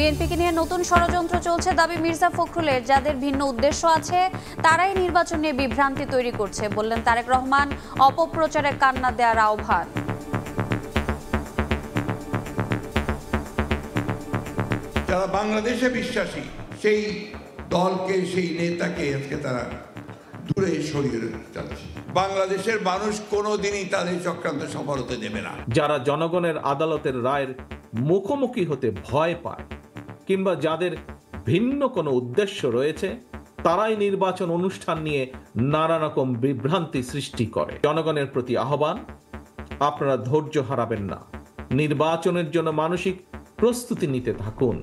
বিএনপিকে নিয়ে নতুন ষড়যন্ত্র চলছে দাবি মির্জা ফখরুলের। যাদের ভিন্ন উদ্দেশ্য আছে তারাই নির্বাচন নিয়ে বিভ্রান্তি তৈরি করছে বললেন তারেক রহমান। অপপ্রচারে কান্না দেওয়ার আহ্বান। যারা বাংলাদেশে বিশ্বাসী সেই দলকে, সেই নেতাকে আজকে তারা দূরে সরিয়ে যাচ্ছে। বাংলাদেশের মানুষ কোনোদিনই তাদের চক্রান্ত সফল হতে দেবে না। যারা জনগণের আদালতের রায়ের মুখোমুখি হতে ভয় পায় কিংবা যাদের ভিন্ন কোনো উদ্দেশ্য রয়েছে তারাই নির্বাচন অনুষ্ঠান নিয়ে নানা রকম বিভ্রান্তি সৃষ্টি করে। জনগণের প্রতি আহ্বান, আপনারা ধৈর্য হারাবেন না, নির্বাচনের জন্য মানসিক প্রস্তুতি নিতে থাকুন।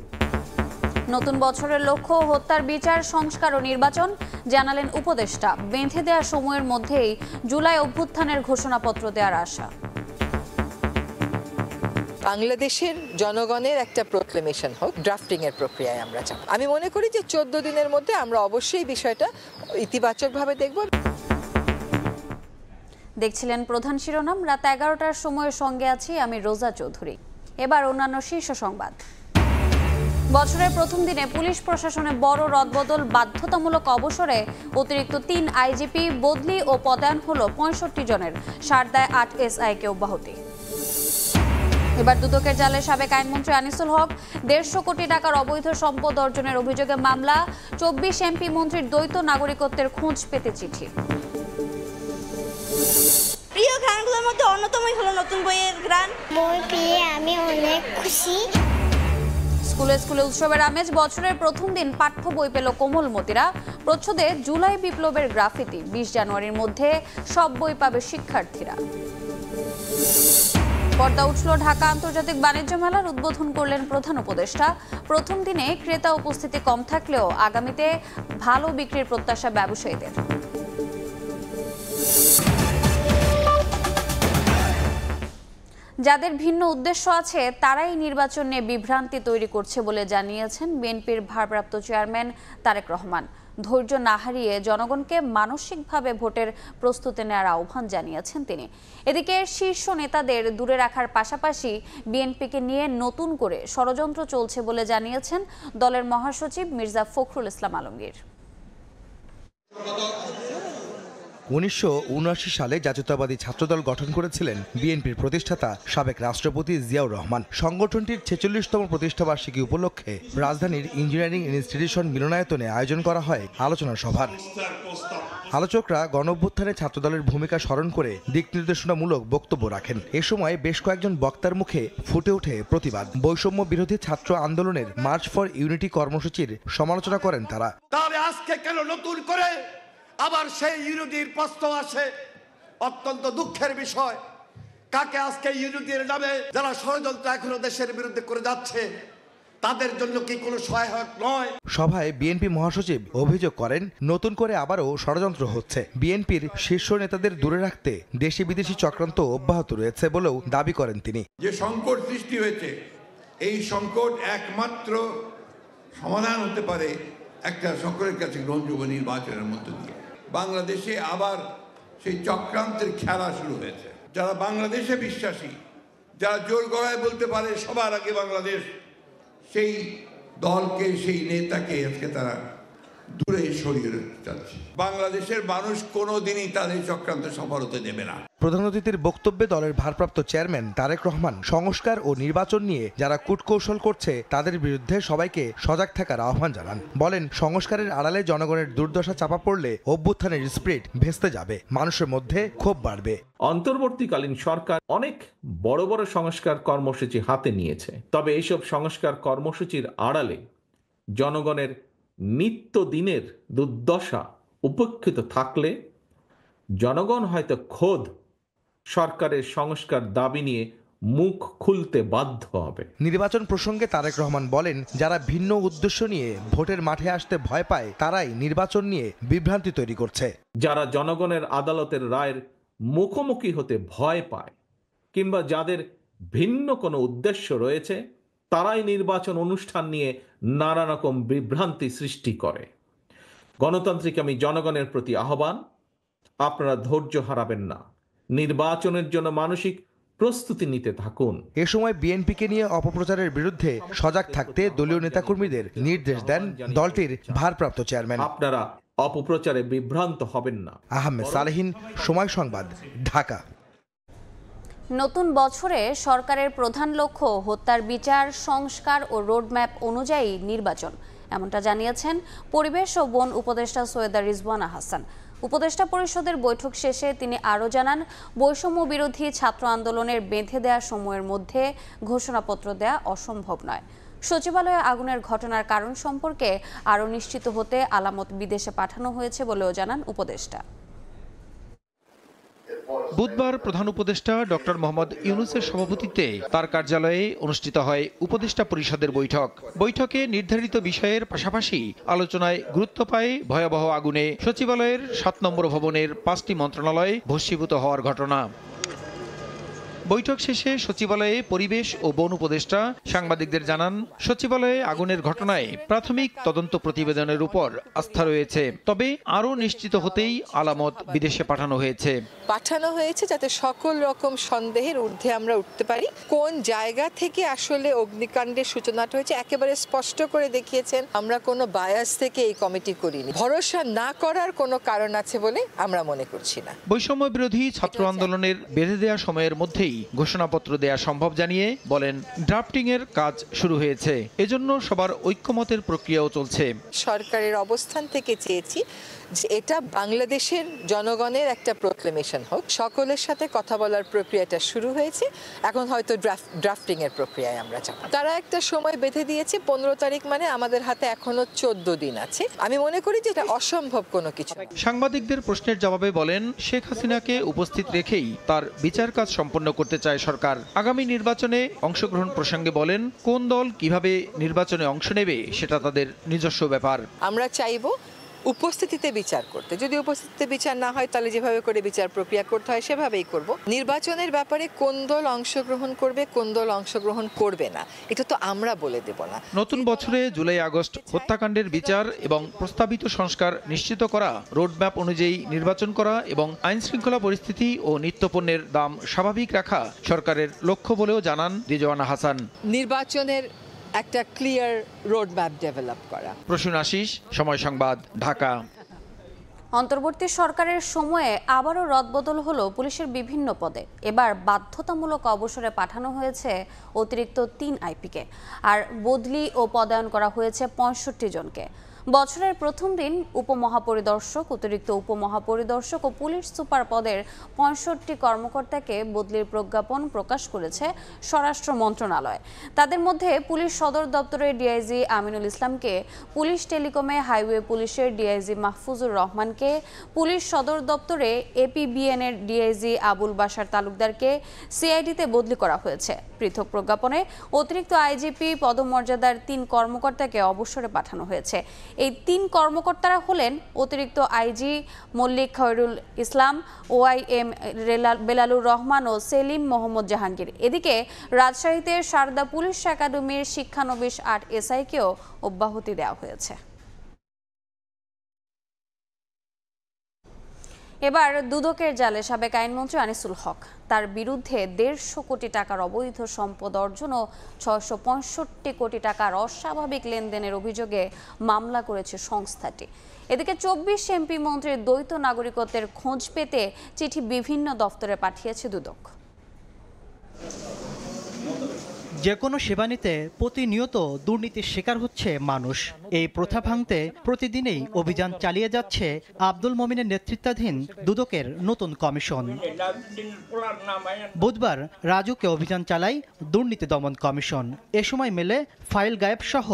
নতুন বছরের লক্ষ্য হত্যার বিচার, সংস্কার ও নির্বাচন জানালেন উপদেষ্টা। বেঁধে দেওয়া সময়ের মধ্যেই জুলাই অভ্যুত্থানের ঘোষণাপত্র দেওয়ার আশা। বাংলাদেশের জনগণের একটা প্রোক্লেমেশন হোক, ড্রাফটিং এর প্রক্রিয়ায় আমরা যাব। আমি মনে করি যে 14 দিনের মধ্যে আমরা অবশ্যই বিষয়টা ইতিবাচকভাবে দেখব। দেখছিলেন প্রধান শিরোনাম। রাত 11টার সময়ের সঙ্গে আছি আমি রোজা চৌধুরী। এবার অন্যান্য শীর্ষ সংবাদ। বছরের প্রথম দিনে পুলিশ প্রশাসনে বড় রদবদল। বাধ্যতামূলক অবসরে অতিরিক্ত 3 আইজিপি বদলি ও পদায়ন হলো 65 জনের। সারদায় 8 এসআইকে অব্যাহতি। এবার দুদকের জালে সাবেক আইনমন্ত্রী আনিসুল হক। 150 কোটি টাকার অবৈধ সম্পদ অর্জনের অভিযোগে মামলা। 24 এমপি মন্ত্রীর দ্বৈত নাগরিকত্বের খোঁজ পেতে চিঠি। প্রিয় গানগুলোর মধ্যে অন্যতমই হলো নতুন বইয়ের গান। বই পেয়ে আমি অনেক খুশি। স্কুলে স্কুলে উৎসবের আমেজ। বছরের প্রথম দিন পাঠ্য বই পেল কোমলমতিরা। প্রচ্ছদে জুলাই বিপ্লবের গ্রাফিতি। 20 জানুয়ারির মধ্যে সব বই পাবে শিক্ষার্থীরা। পর্দা উঠল ঢাকা আন্তর্জাতিক বাণিজ্য মেলার। উদ্বোধন করলেন প্রধান উপদেষ্টা। প্রথম দিনে ক্রেতা উপস্থিতি কম থাকলেও আগামীতে ভালো বিক্রির প্রত্যাশা ব্যবসায়ীদের। যাদের ভিন্ন উদ্দেশ্য আছে তারাই নির্বাচন নিয়ে বিভ্রান্তি তৈরি করছে বলে জানিয়েছেন বিএনপির ভারপ্রাপ্ত চেয়ারম্যান তারেক রহমান। ধৈর্য না হারিয়ে জনগণকে মানসিকভাবে ভোটের প্রস্তুতি নেওয়ার আহ্বান জানিয়েছেন তিনি। এদিকে শীর্ষ নেতাদের দূরে রাখার পাশাপাশি বিএনপিকে নিয়ে নতুন করে ষড়যন্ত্র চলছে বলে জানিয়েছেন দলের মহাসচিব মির্জা ফখরুল ইসলাম আলমগীর। 1979 সালে জাতীয়তাবাদী ছাত্রদল গঠন করেছিলেন বিএনপির প্রতিষ্ঠাতা সাবেক রাষ্ট্রপতি জিয়াউর রহমান। সংগঠনটির 46তম প্রতিষ্ঠাবার্ষিকী উপলক্ষে রাজধানীর ইঞ্জিনিয়ারিং ইনস্টিটিউশন মিলনায়তনে আয়োজন করা হয় আলোচনা সভার। আলোচকরা গণঅভ্যুত্থানে ছাত্রদলের ভূমিকা স্মরণ করে দিক নির্দেশনামূলক বক্তব্য রাখেন। এ সময় বেশ কয়েকজন বক্তার মুখে ফুটে ওঠে প্রতিবাদ। বৈষম্য বিরোধী ছাত্র আন্দোলনের মার্চ ফর ইউনিটি কর্মসূচির সমালোচনা করেন তারা। তাহলে আজকে কেন নতুন করে আবার সেই ইউনিটির প্রশ্ন আসে? অত্যন্ত দুঃখের বিষয়। কাকে আজকে ইউনিটির নামে যারা ষড়যন্ত্র এখনো দেশের বিরুদ্ধে করে যাচ্ছে তাদের জন্য কি কোনো সহায়ক নয়? সভায় বিএনপি মহাসচিব অভিযোগ করেন নতুন করে আবারও ষড়যন্ত্র হচ্ছে। বিএনপির শীর্ষ নেতাদের দূরে রাখতে দেশি বিদেশি চক্রান্ত অব্যাহত রয়েছে বলেও দাবি করেন তিনি। যে সংকট সৃষ্টি হয়েছে এই সংকট একমাত্র সমাধান হতে পারে একটা সকলের কাছে গ্রহণযোগ্য নির্বাচনের মধ্য দিয়ে। বাংলাদেশে আবার সেই চক্রান্তের খেলা শুরু হয়েছে। যারা বাংলাদেশে বিশ্বাসী, যারা জোর গলায় বলতে পারে সবার আগে বাংলাদেশ, সেই দলকে, সেই নেতাকে আজকে তারা দূরে সরিয়ে যাচ্ছে। বাংলাদেশের মানুষ কোনোদিনই তাদের চক্রান্ত সফল হতে দেবে না। প্রধান অতিথির বক্তব্যে দলের ভারপ্রাপ্ত চেয়ারম্যান তারেক রহমান সংস্কার ও নির্বাচন নিয়ে যারা কূটকৌশল করছে তাদের বিরুদ্ধে সবাইকে সজাগ থাকার আহ্বান জানান। বলেন সংস্কারের আড়ালে জনগণের দুর্দশা চাপা পড়লে অভ্যুত্থানের স্পিরিট ভেস্তে যাবে, মানুষের মধ্যে ক্ষোভ বাড়বে। অন্তর্বর্তীকালীন সরকার অনেক বড় বড় সংস্কার কর্মসূচি হাতে নিয়েছে। তবে এইসব সংস্কার কর্মসূচির আড়ালে জনগণের নিত্যদিনের দুর্দশা উপেক্ষিত থাকলে জনগণ হয়তো খোদ সরকারের সংস্কার দাবি নিয়ে মুখ খুলতে বাধ্য হবে। নির্বাচন প্রসঙ্গে তারেক রহমান বলেন যারা ভিন্ন উদ্দেশ্য নিয়ে ভোটের মাঠে আসতে ভয় পায় তারাই নির্বাচন নিয়ে বিভ্রান্তি তৈরি করছে। যারা জনগণের আদালতের রায়ের মুখোমুখি হতে ভয় পায় কিংবা যাদের ভিন্ন কোনো উদ্দেশ্য রয়েছে তারাই নির্বাচন অনুষ্ঠান নিয়ে নানা রকম বিভ্রান্তি সৃষ্টি করে। গণতান্ত্রিক আমি জনগণের প্রতি আহ্বান, আপনারা ধৈর্য হারাবেন না, নির্বাচনের জন্য মানসিক প্রস্তুতি নিতে থাকুন। এ সময় বিএনপিকে নিয়ে অপপ্রচারের বিরুদ্ধে সজাগ থাকতে দলীয় নেতাকর্মীদের নির্দেশ দেন দলটির ভারপ্রাপ্ত চেয়ারম্যান। আপনারা অপপ্রচারে বিভ্রান্ত হবেন না। আহমেদ সালেহীন, সময় সংবাদ, ঢাকা। নতুন বছরে সরকারের প্রধান লক্ষ্য হত্যার বিচার, সংস্কার ও রোডম্যাপ অনুযায়ী নির্বাচন, এমনটা জানিয়েছেন পরিবেশ ও বন উপদেষ্টা সৈয়দা রিজওয়ানা হাসান। উপদেষ্টা পরিষদের বৈঠক শেষে তিনি আরও জানান, বৈষম্য বিরোধী ছাত্র আন্দোলনের বেঁধে দেয়া সময়ের মধ্যে ঘোষণাপত্র দেয়া অসম্ভব নয়। সচিবালয়ে আগুনের ঘটনার কারণ সম্পর্কে আরও নিশ্চিত হতে আলামত বিদেশে পাঠানো হয়েছে বলেও জানান উপদেষ্টা। বুধবার প্রধান উপদেষ্টা ডক্টর মোহাম্মদ ইউনূসের সভাপতিত্বে তার কার্যালয়ে অনুষ্ঠিত হয় উপদেষ্টা পরিষদের বৈঠক। বৈঠকে নির্ধারিত বিষয়ের পাশাপাশি আলোচনায় গুরুত্ব পায় ভয়াবহ আগুনে সচিবালয়ের ৭ নম্বর ভবনের ৫টি মন্ত্রণালয় ভস্মীভূত হওয়ার ঘটনা। বৈঠক শেষে সচিবালয়ে পরিবেশ ও বন উপদেষ্টা সাংবাদিকদের জানান, সচিবালয়ে আগুনের ঘটনায় প্রাথমিক তদন্ত প্রতিবেদনের উপর আস্থা রয়েছে, তবে আরও নিশ্চিত হতেই আলামত বিদেশে পাঠানো হয়েছে যাতে সকল রকম সন্দেহের ঊর্ধ্বে আমরা উঠতে পারি। কোন জায়গা থেকে আসলে অগ্নিকাণ্ডের সূচনাটা হয়েছে একেবারে স্পষ্ট করে দেখিয়েছেন। আমরা কোনো বায়াস থেকে এই কমিটি করিনি, ভরসা না করার কোনো কারণ আছে বলে আমরা মনে করছি না। বৈষম্য বিরোধী ছাত্র আন্দোলনের বেঁধে দেওয়া সময়ের মধ্যেই ঘোষণাপত্র দেয়া সম্ভব জানিয়ে বলেন, ড্রাফটিং এর কাজ শুরু হয়েছে, এজন্য সবার ঐক্যমতের প্রক্রিয়াও চলছে। সরকারের অবস্থান থেকে চেয়েছি যে এটা বাংলাদেশের জনগণের একটা প্রোক্লেমেশন হোক। সকলের সাথে কথা বলার প্রক্রিয়াটা শুরু হয়েছে, এখন হয়তো ড্রাফটিং এর প্রক্রিয়ায় আমরা যাব। তারা একটা সময় বেঁধে দিয়েছে 15 তারিখ, মানে আমাদের হাতে এখনো 14 দিন আছে। আমি মনে করি যে এটা অসম্ভব কোনো কিছু। সাংবাদিকদের প্রশ্নের জবাবে বলেন, শেখ হাসিনাকে উপস্থিত রেখেই তার বিচার কাজ সম্পন্ন করতে চায় সরকার। আগামী নির্বাচনে অংশগ্রহণ প্রসঙ্গে বলেন, কোন দল কিভাবে নির্বাচনে অংশ নেবে সেটা তাদের নিজস্ব ব্যাপার। আমরা চাইব উপস্থিতিতে বিচার করতে। যদি উপস্থিতিতে বিচার না হয় তাহলে যেভাবে করে বিচার প্রক্রিয়া করতে হয় সেভাবেই করব। নির্বাচনের ব্যাপারে কোন দল অংশগ্রহণ করবে, কোন দল অংশগ্রহণ করবে না, এটা তো আমরা বলে দেব না। নতুন বছরে জুলাই আগস্ট হত্যাকাণ্ডের বিচার এবং প্রস্তাবিত সংস্কার নিশ্চিত করা, রোডম্যাপ অনুযায়ী নির্বাচন করা এবং আইন শৃঙ্খলা পরিস্থিতি ও নিত্যপণ্যের দাম স্বাভাবিক রাখা সরকারের লক্ষ্য বলেও জানান রিজওয়ানা হাসান। নির্বাচনের একটা ক্লিয়ার রোডম্যাপ ডেভেলপ করা। প্রসূন আশিস, সময় সংবাদ, ঢাকা। অন্তর্বর্তী সরকারের সময়ে আবারও রদবদল হলো পুলিশের বিভিন্ন পদে। এবার বাধ্যতামূলক অবসরে পাঠানো হয়েছে অতিরিক্ত 3 আইপিকে, আর বদলি ও পদায়ন করা হয়েছে 65 জনকে। বছরের প্রথম দিন উপমহাপরিদর্শক, অতিরিক্ত উপমহাপরিদর্শক ও পুলিশ সুপার পদের 65 কর্মকর্তাকে বদলির প্রজ্ঞাপন প্রকাশ করেছে স্বরাষ্ট্র মন্ত্রণালয়। তাদের মধ্যে পুলিশ সদর দপ্তরের ডিআইজি আমিনুল ইসলামকে, পুলিশ টেলিকমে হাইওয়ে পুলিশের ডিআইজি মাহফুজুর রহমানকে, পুলিশ সদর দপ্তরে এপিবিএন এর ডিআইজি আবুল বাশার তালুকদারকে সিআইডিতে বদলি করা হয়েছে। পৃথক প্রজ্ঞাপনে অতিরিক্ত আইজিপি পদমর্যাদার 3 কর্মকর্তাকে অবসরে পাঠানো হয়েছে। এই 3 কর্মকর্তারা হলেন অতিরিক্ত আইজি মল্লিক খয়রুল ইসলাম, ওআইএম বেলালুর রহমান ও সেলিম মোহাম্মদ জাহাঙ্গীর। এদিকে রাজশাহীতে সারদা পুলিশ একাডেমির শিক্ষানবিশ 8 এসআইকেও অব্যাহতি দেওয়া হয়েছে। এবার দুদকের জালে সাবেক আইনমন্ত্রী আনিসুল হক, তার বিরুদ্ধে 150 কোটি টাকার অবৈধ সম্পদ অর্জন ও 665 কোটি টাকার অস্বাভাবিক লেনদেনের অভিযোগে মামলা করেছে সংস্থাটি। এদিকে 24 এমপি মন্ত্রীর দ্বৈত নাগরিকত্বের খোঁজ পেতে চিঠি বিভিন্ন দপ্তরে পাঠিয়েছে দুদক। যে কোনো সেবা নিতে প্রতিনিয়ত দুর্নীতির শিকার হচ্ছে মানুষ। এই প্রথা ভাঙতে প্রতিদিনই অভিযান চালিয়ে যাচ্ছে আব্দুল মমিনের নেতৃত্বাধীন দুদকের নতুন কমিশন। বুধবার রাজুকে অভিযান চালায় দুর্নীতি দমন কমিশন। এ সময় মেলে ফাইল গায়েব সহ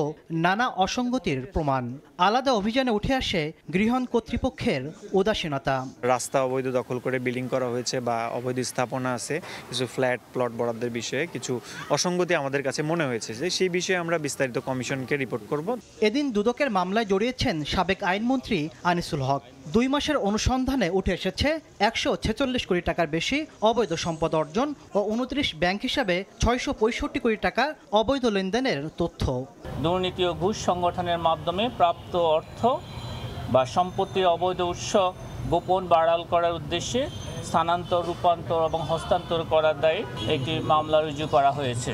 নানা অসঙ্গতির প্রমাণ। আলাদা অভিযানে উঠে আসে গৃহণ কর্তৃপক্ষের উদাসীনতা। রাস্তা অবৈধ দখল করে বিল্ডিং করা হয়েছে বা অবৈধ স্থাপনা আছে, কিছু ফ্ল্যাট প্লট বরাদ্দের বিষয়ে কিছু অসঙ্গতি আমাদের কাছে মনে হয়েছে, যে সেই বিষয়ে আমরা বিস্তারিত কমিশনকে রিপোর্ট করব। এদিন দুদকের মামলায় জড়িয়েছেন সাবেক আইনমন্ত্রী আনিসুল হক। 2 মাসের অনুসন্ধানে উঠে এসেছে 146 কোটি টাকার বেশি অবৈধ সম্পদ অর্জন ও 29 ব্যাংক হিসাবে 665 কোটি টাকা অবৈধ লেনদেনের তথ্য। দুর্নীতি ও ঘুষ সংগঠনের মাধ্যমে প্রাপ্ত অর্থ বা সম্পত্তির অবৈধ উৎস গোপন বা আড়াল করার উদ্দেশ্যে স্থানান্তর, রূপান্তর এবং হস্তান্তর করার দায়ে একটি মামলা রুজু করা হয়েছে।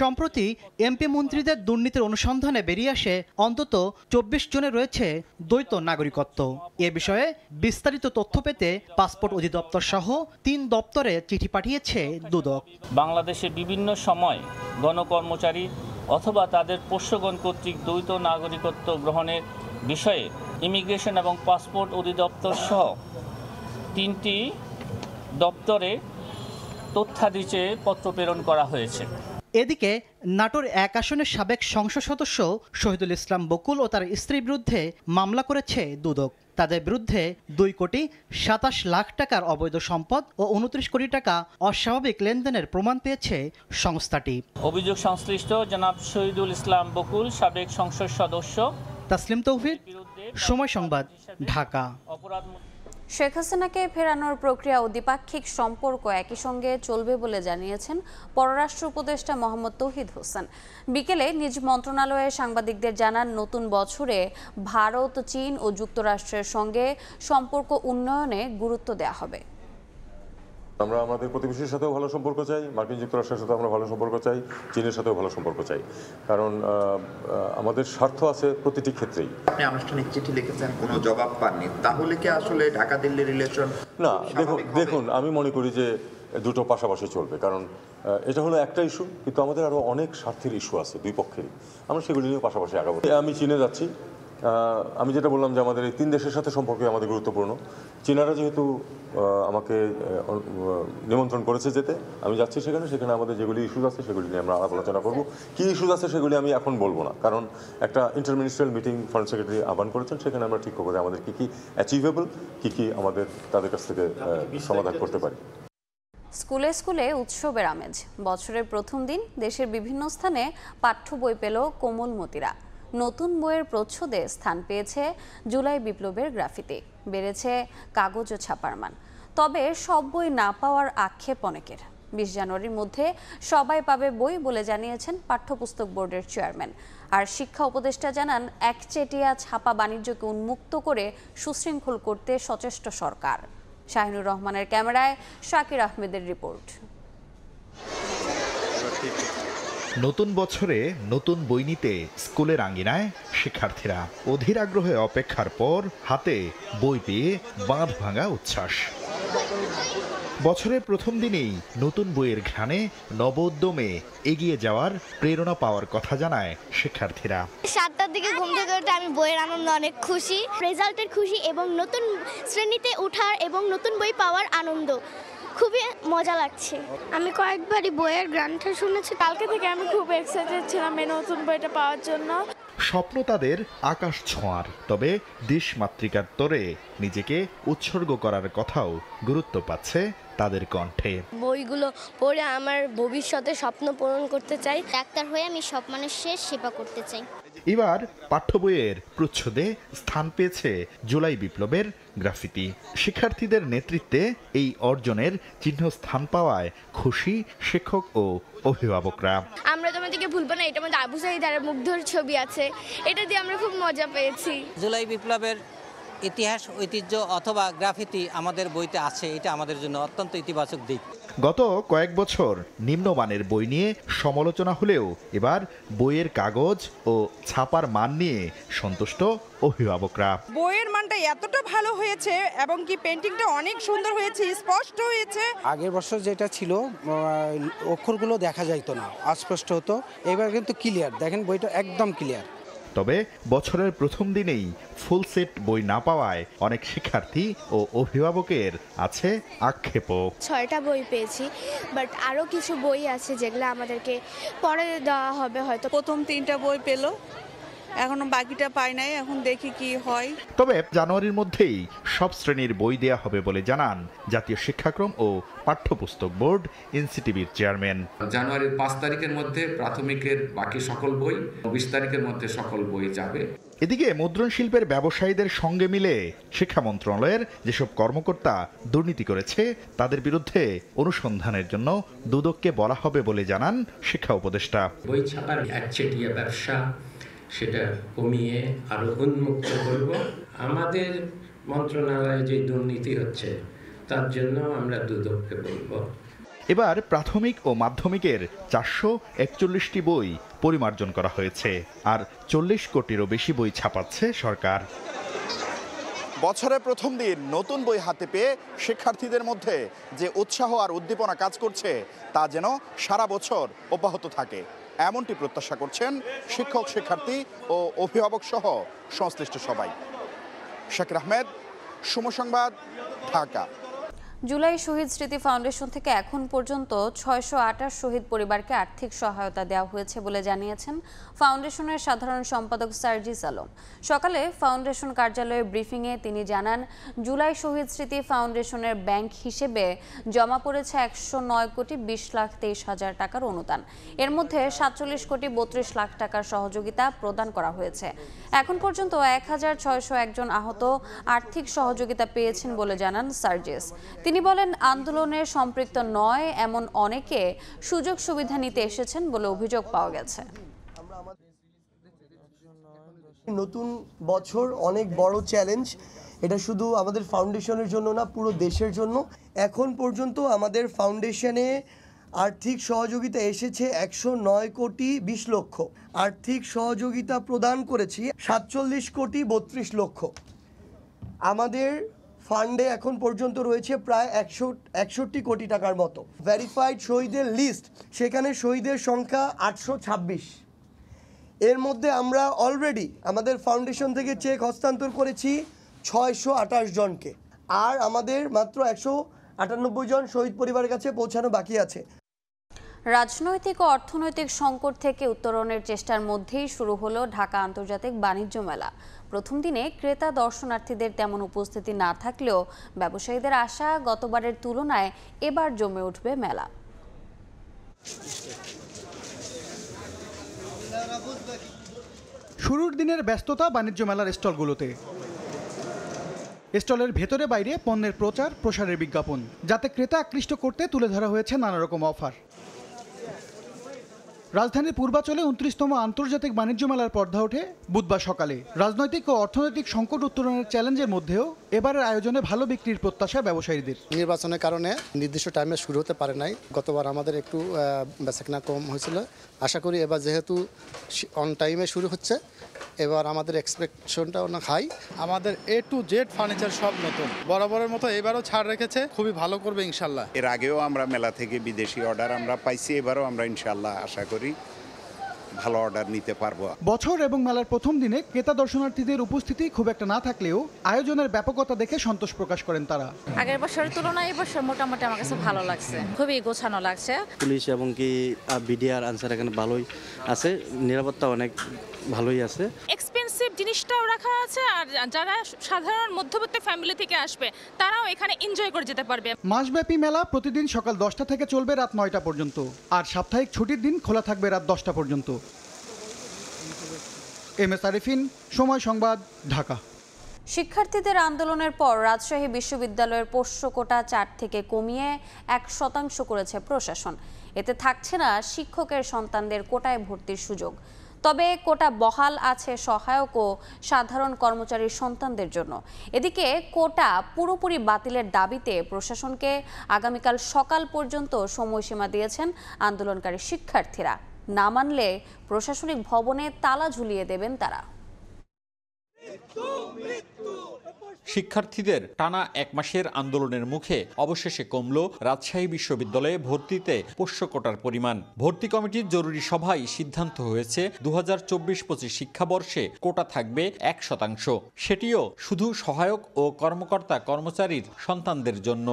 সম্প্রতি এমপি মন্ত্রীদের দুর্নীতির অনুসন্ধানে বেরিয়ে আসে অন্তত 24 জনের রয়েছে দ্বৈত নাগরিকত্ব। এ বিষয়ে বিস্তারিত তথ্য পেতে পাসপোর্ট অধিদপ্তর সহ 3 দপ্তরে চিঠি পাঠিয়েছে দুদক। বাংলাদেশে বিভিন্ন সময় গণকর্মচারী অথবা তাদের পোষ্যগণ কর্তৃক দ্বৈত নাগরিকত্ব গ্রহণের বিষয়ে ইমিগ্রেশন এবং পাসপোর্ট অধিদপ্তর সহ 3টি দপ্তরে তথ্যাদি চেয়ে পত্র প্রেরণ করা হয়েছে। এদিকে নাটোর 1 আসনের সাবেক সংসদ সদস্য শহীদুল ইসলাম বকুল ও তার স্ত্রীর বিরুদ্ধে মামলা করেছে দুদক। তাদের বিরুদ্ধে 2 কোটি 27 লাখ টাকার অবৈধ সম্পদ ও 29 কোটি টাকা অস্বাভাবিক লেনদেনের প্রমাণ পেয়েছে সংস্থাটি। অভিযোগ সংশ্লিষ্ট জনাব শহীদুল ইসলাম বকুল, সাবেক সংসদ সদস্য। তাসলিম তৌহিদ, সময় সংবাদ, ঢাকা। শেখ হাসিনাকে ফেরানোর প্রক্রিয়া ও দ্বিপাক্ষিক সম্পর্ক একই সঙ্গে চলবে বলে জানিয়েছেন পররাষ্ট্র উপদেষ্টা মোহাম্মদ তৌহিদ হোসেন। বিকেলে নিজ মন্ত্রণালয়ে সাংবাদিকদের জানান, নতুন বছরে ভারত, চীন ও যুক্তরাষ্ট্রের সঙ্গে সম্পর্ক উন্নয়নে গুরুত্ব দেওয়া হবে। আমরা আমাদের প্রতিবেশীর সাথেও ভালো সম্পর্ক চাই, মার্কিন যুক্তরাষ্ট্রের সাথেও আমরা ভালো সম্পর্ক চাই, চীনের সাথেও ভালো সম্পর্ক চাই, কারণ আমাদের স্বার্থ আছে প্রতিটি ক্ষেত্রেই। আপনি আনুষ্ঠানিক চিঠি লিখেছেন, কোনো জবাব পাননি, তাহলে কি আসলে ঢাকা দিল্লি রিলেশন? না, দেখুন আমি মনে করি যে দুটো পাশাপাশি চলবে, কারণ এটা হলো একটা ইস্যু, কিন্তু আমাদের আরও অনেক স্বার্থের ইস্যু আছে দুই পক্ষেরই, আমরা সেগুলি নিয়ে পাশাপাশি আগাবো। আমি চীনে যাচ্ছি, আমি যেটা বললাম যে আমাদের এই 3 দেশের সাথে সম্পর্ক আমাদের গুরুত্বপূর্ণ। চীনারা যেহেতু আমাকে নিমন্ত্রণ করেছে যেতে, আমি যাচ্ছি সেখানে আমাদের যেগুলি ইস্যুজ আছে সেগুলি নিয়ে আমরা আলাপ আলোচনা করবো। কী ইস্যুজ আছে সেগুলি আমি এখন বলবো না, কারণ একটা ইন্টারমিনিস্ট্রিয়াল মিটিং ফরেন সেক্রেটারি আহ্বান করেছেন, সেখানে আমরা ঠিক করবো যে আমাদের কী অ্যাচিভেবল, কী আমাদের তাদের কাছ থেকে সমাধান করতে পারি। স্কুলে স্কুলে উৎসবের আমেজ। বছরের প্রথম দিন দেশের বিভিন্ন স্থানে পাঠ্য বই পেল কোমলমতিরা। নতুন বইয়ের প্রচ্ছদে স্থান পেয়েছে জুলাই বিপ্লবের গ্রাফিতি, বেড়েছে কাগজ ও ছাপার মান। তবে সব বই না পাওয়ার আক্ষেপ অনেকের। 20 জানুয়ারির মধ্যে সবাই পাবে বই বলে জানিয়েছেন পাঠ্যপুস্তক বোর্ডের চেয়ারম্যান। আর শিক্ষা উপদেষ্টা জানান, একচেটিয়া ছাপা বাণিজ্যকে উন্মুক্ত করে সুশৃঙ্খল করতে সচেষ্ট সরকার। শাহিনুর রহমানের ক্যামেরায় শাকির আহমেদের রিপোর্ট। নতুন বছরে নতুন বই নিতে স্কুলের আঙ্গিনায় শিক্ষার্থীরা অধীর আগ্রহে অপেক্ষার পর হাতে বই পেয়ে বাঁধ ভাঙা উচ্ছ্বাস। বছরের প্রথম দিনেই নতুন বইয়ের ঘ্রাণে নবোদ্যমে এগিয়ে যাওয়ার প্রেরণা পাওয়ার কথা জানায় শিক্ষার্থীরা। 7টার দিকে ঘুম থেকে উঠে আমি বইয়ের আনন্দ অনেক খুশি, রেজাল্টের খুশি এবং নতুন শ্রেণীতে ওঠার এবং নতুন বই পাওয়ার আনন্দ খুবই মজা লাগছে। আমি কয়েকবারই বইয়ের গানটা শুনেছি। কালকে থেকে আমি খুব এক্সাইটেড ছিলাম এই নতুন বইটা পাওয়ার জন্য। স্বপ্ন তাদের আকাশ ছোঁয়ার, তবে দেশমাতৃকার তরে নিজেকে উৎসর্গ করার কথাও গুরুত্ব পাচ্ছে তাদের কণ্ঠে। বইগুলো পড়ে আমার ভবিষ্যতে স্বপ্ন পূরণ করতে চাই। ডাক্তার হয়ে আমি সব মানুষের সেবা করতে চাই। এবার পাঠ্য বইয়ের প্রচ্ছদে স্থান পেয়েছে জুলাই বিপ্লবের গ্রাফিতি। শিক্ষার্থীদের নেতৃত্বে এই অর্জনের চিহ্ন স্থান পাওয়ায় খুশি শিক্ষক ও অভিভাবকরা। আমরা তোমাদেরকে ভুলবো না, এটার মধ্যে আবু সাঈদের মুগ্ধর ছবি আছে, এটা দিয়ে আমরা খুব মজা পেয়েছি। জুলাই বিপ্লবের ইতিহাস, ঐতিহ্য অথবা গ্রাফিতি আমাদের বইতে আছে, এটা আমাদের জন্য অত্যন্ত ইতিবাচক দিক। গত কয়েক বছর নিম্নমানের বই নিয়ে সমালোচনা হলেও এবার বইয়ের কাগজ ও ছাপার মান নিয়ে সন্তুষ্ট অভিভাবকরা। বইয়ের মানটা এতটা ভালো হয়েছে এবং কি পেন্টিংটা অনেক সুন্দর হয়েছে, স্পষ্ট হয়েছে। আগের বছর যেটা ছিল অক্ষরগুলো দেখা যাইতো না, অস্পষ্ট হতো, এবার কিন্তু ক্লিয়ার, দেখেন বইটা একদম ক্লিয়ার। তবে বছরের প্রথম দিনেই ফুল সেট বই না পাওয়ায় অনেক শিক্ষার্থী ও অভিভাবকের আছে আক্ষেপও। 6টা বই পেয়েছি, বাট আরও কিছু বই আছে যেগুলো আমাদেরকে পরে দেওয়া হবে হয়তো। প্রথম 3টা বই পেলো, এখনো বাকিটা পাই নাই, এখন দেখি কি হয়। তবে জানুয়ারির মধ্যেই সব শ্রেণীর বই দেয়া হবে বলে জানান জাতীয় শিক্ষাক্রম ও পাঠ্যপুস্তক বোর্ড এনসিটিবির চেয়ারম্যান। জানুয়ারির 5 তারিখের মধ্যে প্রাথমিকের বাকি সকল বই, 20 তারিখের মধ্যে সকল বই যাবে। এদিকে মুদ্রণ শিল্পের ব্যবসায়ীদের সঙ্গে মিলে শিক্ষা মন্ত্রণালয়ের যেসব কর্মকর্তা দুর্নীতি করেছে তাদের বিরুদ্ধে অনুসন্ধানের জন্য দুদককে বলা হবে বলে জানান শিক্ষা উপদেষ্টা। বই ছাপার একচেটিয়া ব্যবসা সেটা কমিয়ে আরো উন্মুক্ত করব। আমাদের মন্ত্রণালয়ে যে দুর্নীতি হচ্ছে তার জন্য আমরা দুদককে বলবো। এবার প্রাথমিক ও মাধ্যমিকের 441টি বই পরিমার্জন করা হয়েছে, আর 40 কোটিরও বেশি বই ছাপাচ্ছে সরকার। বছরের প্রথম দিন নতুন বই হাতে পেয়ে শিক্ষার্থীদের মধ্যে যে উৎসাহ আর উদ্দীপনা কাজ করছে তা যেন সারা বছর অব্যাহত থাকে, এমনটি প্রত্যাশা করছেন শিক্ষক, শিক্ষার্থী ও অভিভাবক সহ সংশ্লিষ্ট সবাই। শাকির আহমেদ, সময় সংবাদ, ঢাকা। জুলাই শহীদ স্মৃতি ফাউন্ডেশন থেকে এখন পর্যন্ত 628 শহীদ পরিবারকে আর্থিক সহায়তা দেওয়া হয়েছে বলে জানিয়েছেন ফাউন্ডেশনের সাধারণ সম্পাদক সার্জিস আলম। সকালে ফাউন্ডেশন কার্যালয়ে ব্রিফিংয়ে তিনি জানান, জুলাই শহীদ স্মৃতি ফাউন্ডেশনের ব্যাংক হিসেবে জমা পড়েছে 109 কোটি 20 লাখ 23 হাজার টাকার অনুদান। এর মধ্যে 47 কোটি 32 লাখ টাকার সহযোগিতা প্রদান করা হয়েছে। এখন পর্যন্ত 1601 জন আহত আর্থিক সহযোগিতা পেয়েছেন বলে জানান সার্জিস। তিনি বলেন, আন্দোলনের সম্পৃক্ত নয় এমন অনেকে সুযোগ সুবিধা নিতে এসেছেন বলে অভিযোগ পাওয়া গেছে। নতুন বছর অনেক বড় চ্যালেঞ্জ, এটা শুধু আমাদের ফাউন্ডেশনের জন্য না, পুরো দেশের জন্য। এখন পর্যন্ত আমাদের ফাউন্ডেশনে আর্থিক সহযোগিতা এসেছে 109 কোটি 20 লক্ষ। আর্থিক সহযোগিতা প্রদান করেছি 47 কোটি 32 লক্ষ। আমাদের ফান্ডে এখন পর্যন্ত রয়েছে প্রায় 161 কোটি টাকার মতো। ভেরিফাইড শহীদের লিস্ট, সেখানে শহীদের সংখ্যা 826। এর মধ্যে আমরা অলরেডি আমাদের ফাউন্ডেশন থেকে চেক হস্তান্তর করেছি 628 জনকে, আর আমাদের মাত্র 198 জন শহীদ পরিবারের কাছে পৌঁছানো বাকি আছে। রাজনৈতিক ও অর্থনৈতিক সংকট থেকে উত্তরণের চেষ্টার মধ্যেই শুরু হলো ঢাকা আন্তর্জাতিক বাণিজ্য মেলা। প্রথম দিনে ক্রেতা দর্শনার্থীদের তেমন উপস্থিতি না থাকলেও ব্যবসায়ীদের আশা, গতবারের তুলনায় এবার জমে উঠবে মেলা। শুরুর দিনের ব্যস্ততা বাণিজ্য মেলার স্টলগুলোতে। স্টলের ভেতরে বাইরে পণ্যের প্রচার প্রসারের বিজ্ঞাপন, যাতে ক্রেতা আকৃষ্ট করতে তুলে ধরা হয়েছে নানা রকম অফার। রাজধানীর পূর্বাচলে 29তম আন্তর্জাতিক বাণিজ্য মেলার পর্দা ওঠে বুধবার সকালে। রাজনৈতিক ও অর্থনৈতিক সংকট উত্তরণের চ্যালেঞ্জের মধ্যেও এবারের আয়োজনে ভালো বিক্রির প্রত্যাশা ব্যবসায়ীদের। নির্বাচনের কারণে নির্দিষ্ট টাইমে শুরু হতে পারে নাই, গতবার আমাদের একটু বেচাকেনা কম হয়েছিল। আশা করি এবার যেহেতু অন টাইমে শুরু হচ্ছে, এবার আমাদের এক্সপেকটেশনটা অনেক হাই। আমাদের A to Z ফার্নিচার সব নতুন, বরাবরের মতো এবারও ছাড় রেখেছে, খুবই ভালো করবে ইনশাল্লাহ। এর আগেও আমরা মেলা থেকে বিদেশি অর্ডার আমরা পাইছি, এবারও আমরা ইনশাল্লাহ আশা করি ভালো অর্ডার নিতে পারবো। বছর এবং মেলার প্রথম দিনে ক্রেতা দর্শনার্থীদের উপস্থিতি খুব একটা না থাকলেও আয়োজনের ব্যাপকতা দেখে সন্তোষ প্রকাশ করেন তারা। আগের বছরের তুলনায় এবছর মোটামুটি আমার কাছে ভালো লাগছে, খুবই গোছানো লাগছে। পুলিশ এবং কি বিডিআর আনসার এখানে ভালোই আছে, নিরাপত্তা অনেক ভালোই আছে। এক্সপেন্সিভ জিনিসটাও রাখা আছে, আর যারা সাধারণ মধ্যবিত্ত ফ্যামিলি থেকে আসবে তারাও এখানে এনজয় করে যেতে পারবে। মাসব্যাপী মেলা প্রতিদিন সকাল 10টা থেকে চলবে রাত 9টা পর্যন্ত, আর সাপ্তাহিক ছুটির দিন খোলা থাকবে রাত 10টা পর্যন্ত। MS আরিফিন, সময় সংবাদ, ঢাকা। শিক্ষার্থীদের আন্দোলনের পর রাজশাহী বিশ্ববিদ্যালয়ের পোষ্য কোটা 4 থেকে কমিয়ে 1% করেছে প্রশাসন। এতে থাকছে না শিক্ষকের সন্তানদের কোটায় ভর্তির সুযোগ, তবে কোটা বহাল আছে সহায়ক ও সাধারণ কর্মচারীর সন্তানদের জন্য। এদিকে কোটা পুরোপুরি বাতিলের দাবিতে প্রশাসনকে আগামীকাল সকাল পর্যন্ত সময়সীমা দিয়েছেন আন্দোলনকারী শিক্ষার্থীরা। না মানলে প্রশাসনিক ভবনে তালা ঝুলিয়ে দেবেন তারা। শিক্ষার্থীদের টানা 1 মাসের আন্দোলনের মুখে অবশেষে কমল রাজশাহী বিশ্ববিদ্যালয়ে ভর্তিতে পোষ্য কোটার পরিমাণ। ভর্তি কমিটির জরুরি সভায় সিদ্ধান্ত হয়েছে 2024-25 শিক্ষাবর্ষে কোটা থাকবে 1%, সেটিও শুধু সহায়ক ও কর্মকর্তা কর্মচারীর সন্তানদের জন্য।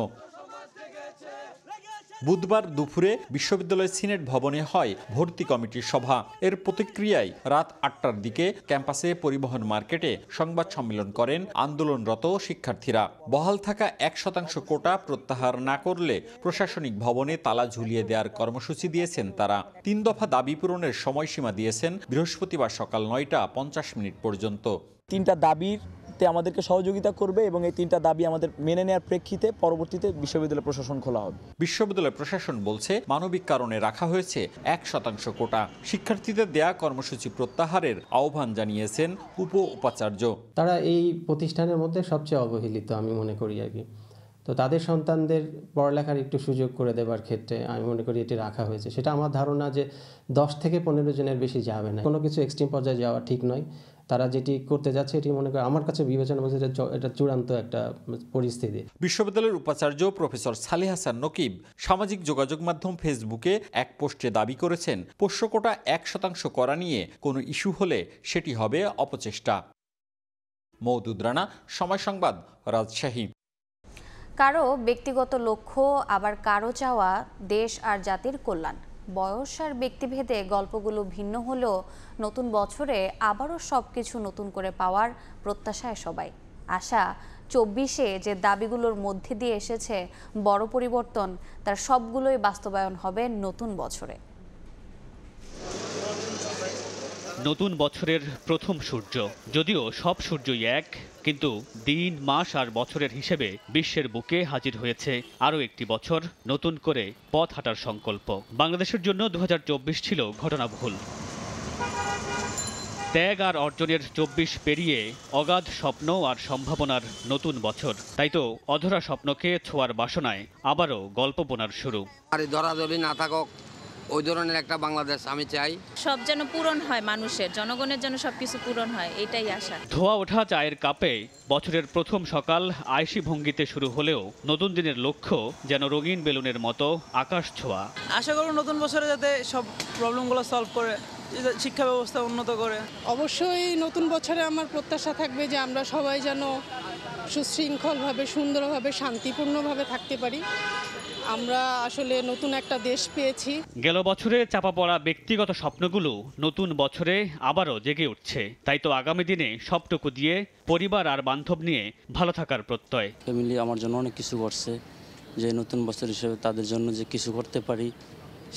বুধবার দুপুরে বিশ্ববিদ্যালয় সিনেট ভবনে হয় ভর্তি কমিটির সভা। এর প্রতিক্রিয়ায় রাত 8টার দিকে ক্যাম্পাসে পরিবহন মার্কেটে সংবাদ সম্মেলন করেন আন্দোলনরত শিক্ষার্থীরা। বহাল থাকা 1% কোটা প্রত্যাহার না করলে প্রশাসনিক ভবনে তালা ঝুলিয়ে দেওয়ার কর্মসূচি দিয়েছেন তারা। 3 দফা দাবি পূরণের সময়সীমা দিয়েছেন বৃহস্পতিবার সকাল 9টা 50 পর্যন্ত। 3টা দাবির আমাদেরকে সহযোগিতা করবে এবং এই 3টা দাবি আমাদের মেনে নেওয়ার প্রেক্ষিতে পরবর্তীতে বিশ্ববিদ্যালয় প্রশাসন খোলা হবে। বিশ্ববিদ্যালয় প্রশাসন বলছে মানবিক কারণে রাখা হয়েছে 1% কোটা। শিক্ষার্থীদের দেয়া কর্মসূচি প্রত্যাহারের আহ্বান জানিয়েছেন উপাচার্য। তারা এই প্রতিষ্ঠানের মধ্যে সবচেয়ে অবহেলিত আমি মনে করি আর কি। তো তাদের সন্তানদের পড়ালেখার একটু সুযোগ করে দেওয়ার ক্ষেত্রে আমি মনে করি এটি রাখা হয়েছে। সেটা আমার ধারণা যে 10 থেকে 15 জনের বেশি যাবে না। কোনো কিছু এক্সট্রিম পর্যায়ে যাওয়া ঠিক নয়। তারা যেটি করতে যাচ্ছে এটি মনে করি আমার কাছে বিবেচনা বলছে এটা চূড়ান্ত একটা পরিস্থিতি। বিশ্ববিদ্যালয়ের উপাচার্য প্রফেসর সালেহ হাসান নকিব সামাজিক যোগাযোগ মাধ্যম ফেসবুকে এক পোস্টে দাবি করেছেন, পোষ্য কোটা 1% করা নিয়ে কোনো ইস্যু হলে সেটি হবে অপচেষ্টা। মওদুদ রানা, সময় সংবাদ, রাজশাহী। কারো ব্যক্তিগত লক্ষ্য, আবার কারো চাওয়া দেশ আর জাতির কল্যাণ। বয়স আর ব্যক্তিভেদে গল্পগুলো ভিন্ন হলেও নতুন বছরে আবারও সবকিছু নতুন করে পাওয়ার প্রত্যাশায় সবাই। আশা 24-এ যে দাবিগুলোর মধ্যে দিয়ে এসেছে বড় পরিবর্তন, তার সবগুলোই বাস্তবায়ন হবে নতুন বছরে। নতুন বছরের প্রথম সূর্য, যদিও সব সূর্যই এক, কিন্তু দিন, মাস আর বছরের হিসেবে বিশ্বের বুকে হাজির হয়েছে আরও একটি বছর, নতুন করে পথ হাঁটার সংকল্প। বাংলাদেশের জন্য 2024 ছিল ঘটনাবহুল। ত্যাগ আর অর্জনের 24 পেরিয়ে অগাধ স্বপ্ন আর সম্ভাবনার নতুন বছর। তাই তো অধরা স্বপ্নকে ছোঁয়ার বাসনায় আবারও গল্প বোনার শুরু। আর ধরাধরি না থাকক, ওই ধরনের একটা বাংলাদেশ আমি চাই। সব যেন পূরণ হয়, মানুষের, জনগণের যেন সবকিছু পূরণ হয়, এটাই আশা। ধোয়া ওঠা চায়ের কাপে বছরের প্রথম সকাল আয়েশি ভঙ্গিতে শুরু হলেও নতুন দিনের লক্ষ্য যেন রঙিন বেলুনের মতো আকাশ ছোঁয়া। আশা করব নতুন বছরে যাতে সব প্রবলেমগুলো সলভ করে, শিক্ষা ব্যবস্থা উন্নত করে। অবশ্যই নতুন বছরে আমার প্রত্যাশা থাকবে যে আমরা সবাই যেন সুশৃঙ্খলভাবে, সুন্দরভাবে, শান্তিপূর্ণভাবে থাকতে পারি। আমরা আসলে নতুন একটা দেশ পেয়েছি। গেল বছরে চাপা পড়া ব্যক্তিগত স্বপ্নগুলো নতুন বছরে আবারও জেগে উঠছে। তাই তো আগামী দিনে সবটুকু দিয়ে পরিবার আর বান্ধব নিয়ে ভালো থাকার প্রত্যয়। ফ্যামিলি আমার জন্য অনেক কিছু করছে, যে নতুন বছর হিসেবে তাদের জন্য যে কিছু করতে পারি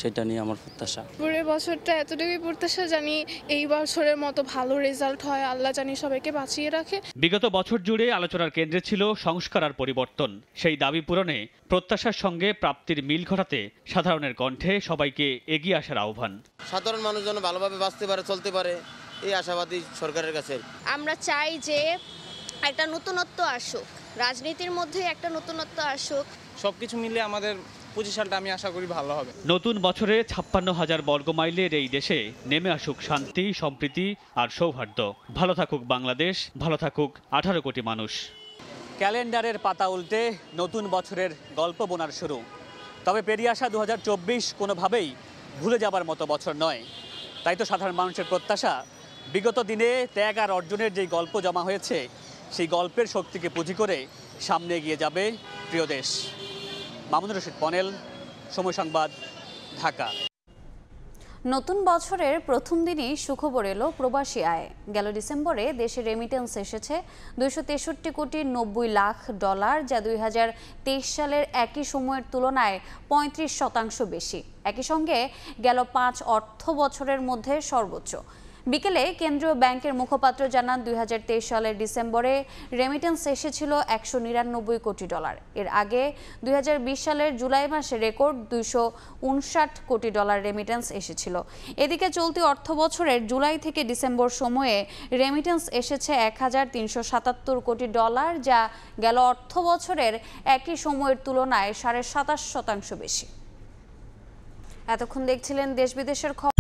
সেটা নিয়ে আমার প্রত্যাশা। পুরো বছরটা এতটুকুই প্রত্যাশা, জানি এই বছরের মতো ভালো রেজাল্ট হয়, আল্লাহ জানি সবাইকে বাঁচিয়ে রাখে। বিগত বছর জুড়ে আলোচনার কেন্দ্রে ছিল সংস্কার আর পরিবর্তন। সেই দাবি পূরণে প্রত্যাশার সঙ্গে প্রাপ্তির মিল ঘটাতে সাধারণের কণ্ঠে সবাইকে এগিয়ে আসার আহ্বান। সাধারণ মানুষ যেন ভালোভাবে বাঁচতে পারে, চলতে পারে, এই আশাবাদী সরকারের কাছে। আমরা চাই যে একটা নতুনত্ব আসুক, রাজনীতির মধ্যে একটা নতুনত্ব আসুক। সবকিছু মিলে আমাদের 25 সালটা আমি আশা করি ভালো হবে। নতুন বছরে 56,000 বর্গমাইলের এই দেশে নেমে আসুক শান্তি, সম্প্রীতি আর সৌহার্দ্য। ভালো থাকুক বাংলাদেশ, ভালো থাকুক 18 কোটি মানুষ। ক্যালেন্ডারের পাতা উল্টে নতুন বছরের গল্প বোনার শুরু। তবে পেরিয়ে আসা 2024 কোনোভাবেই ভুলে যাবার মতো বছর নয়। তাই তো সাধারণ মানুষের প্রত্যাশা, বিগত দিনে ত্যাগ আর অর্জনের যেই গল্প জমা হয়েছে, সেই গল্পের শক্তিকে পুঁজি করে সামনে এগিয়ে যাবে প্রিয় দেশ। মামুনুর রশিদ পনেল, সময় সংবাদ, ঢাকা। নতুন বছরের প্রথম দিনই সুখবর এলো প্রবাসী আয়। গেল ডিসেম্বরে দেশে রেমিটেন্স এসেছে $263 কোটি 90 লাখ, যা 2023 সালের একই সময়ের তুলনায় 35% বেশি। একই সঙ্গে গেল 5 অর্থ বছরের মধ্যে সর্বোচ্চ। বিকেলে কেন্দ্রীয় ব্যাংকের মুখপাত্র জানান, 2023 সালের ডিসেম্বরে রেমিটেন্স এসেছিল $199 কোটি। এর আগে 2020 সালের জুলাই মাসে রেকর্ড $259 কোটি রেমিটেন্স এসেছিল। এদিকে চলতি অর্থ বছরের জুলাই থেকে ডিসেম্বর সময়ে রেমিটেন্স এসেছে $1,377 কোটি, যা গেল অর্থ বছরের একই সময়ের তুলনায় 27.5% বেশি। এতক্ষণ দেখছিলেন দেশ বিদেশের খবর।